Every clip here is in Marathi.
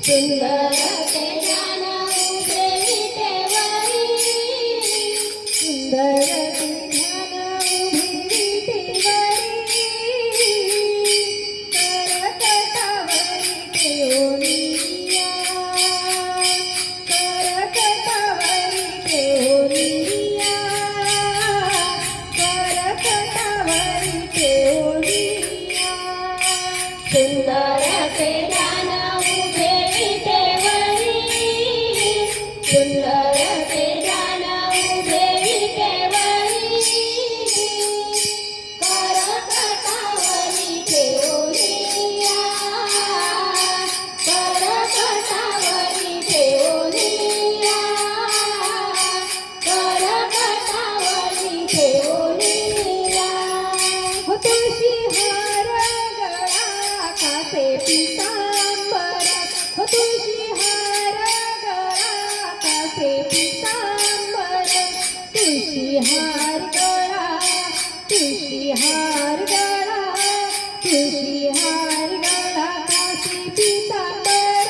सुंदर ते ज्ञान उभे विटेवरी, सुंदर ते ज्ञान उभे विटेवरी, करकटावरी ठेवूनिया, करकटावरी ठेवूनिया, करकटावरी ठेवूनिया, सुंदर ते ज्ञान उभे विटेवरी, सुंदर ते ज्ञान उभे विटेवरी, करकटावरी ठेवूनिया, करकटावरी ठेवूनिया, करकटावरी ठेवूनिया, हो तुळशी हार गळा कासे पितांबर, हो तुळशी हार गळा कासे पितांबर, तुळशी हार गळा, तुळशी हार गळा, तुळशी हार गळा कासे पितांबर,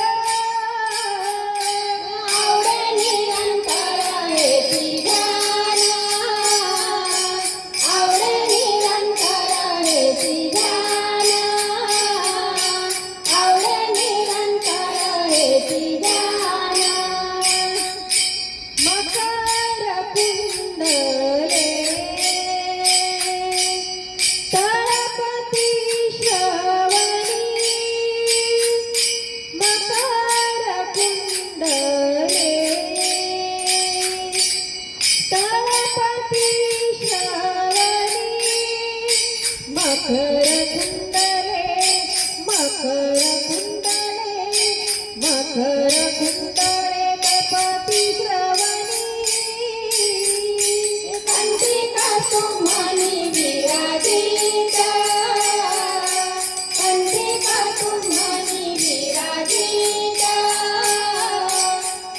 आवडे निरंतर हेची ध्यान, आवडे निरंतर हेची ध्यान, आवडे निरंतर हेची ध्यान, मकर कुंडले तळपती श्रवणी, मकर कुंडले तळपती श्रवणी, मकर कुंडले, मकर कुंडले, मकर कुंडले तळपती श्रवणी, कंठिका तुम्हानी विराजित, कंठिका तुम्हानी विराजित,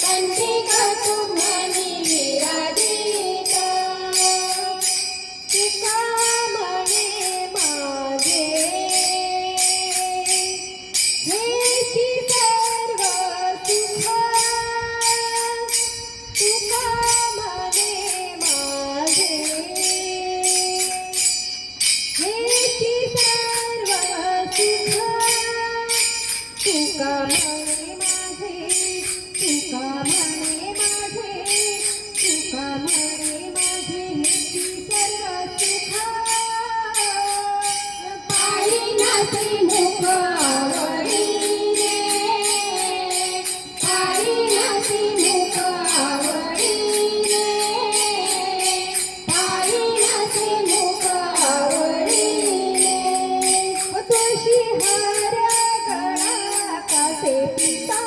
कंठिका तुम्हानी विराजित, तुका म्हणे माझे हेची सर्व सुख, तुका म्हणे माझे हेची सर्व सुख, तुका म्हणे माझे, तुका म्हणे माझे, तुका म्हणे माझे हेची सर्व सुख, पायी नासी मुख आवडीने, पायी नासी मुख आवडीने, पायी नासी मुख आवडीने, तुळशी हार गळा कासे पिता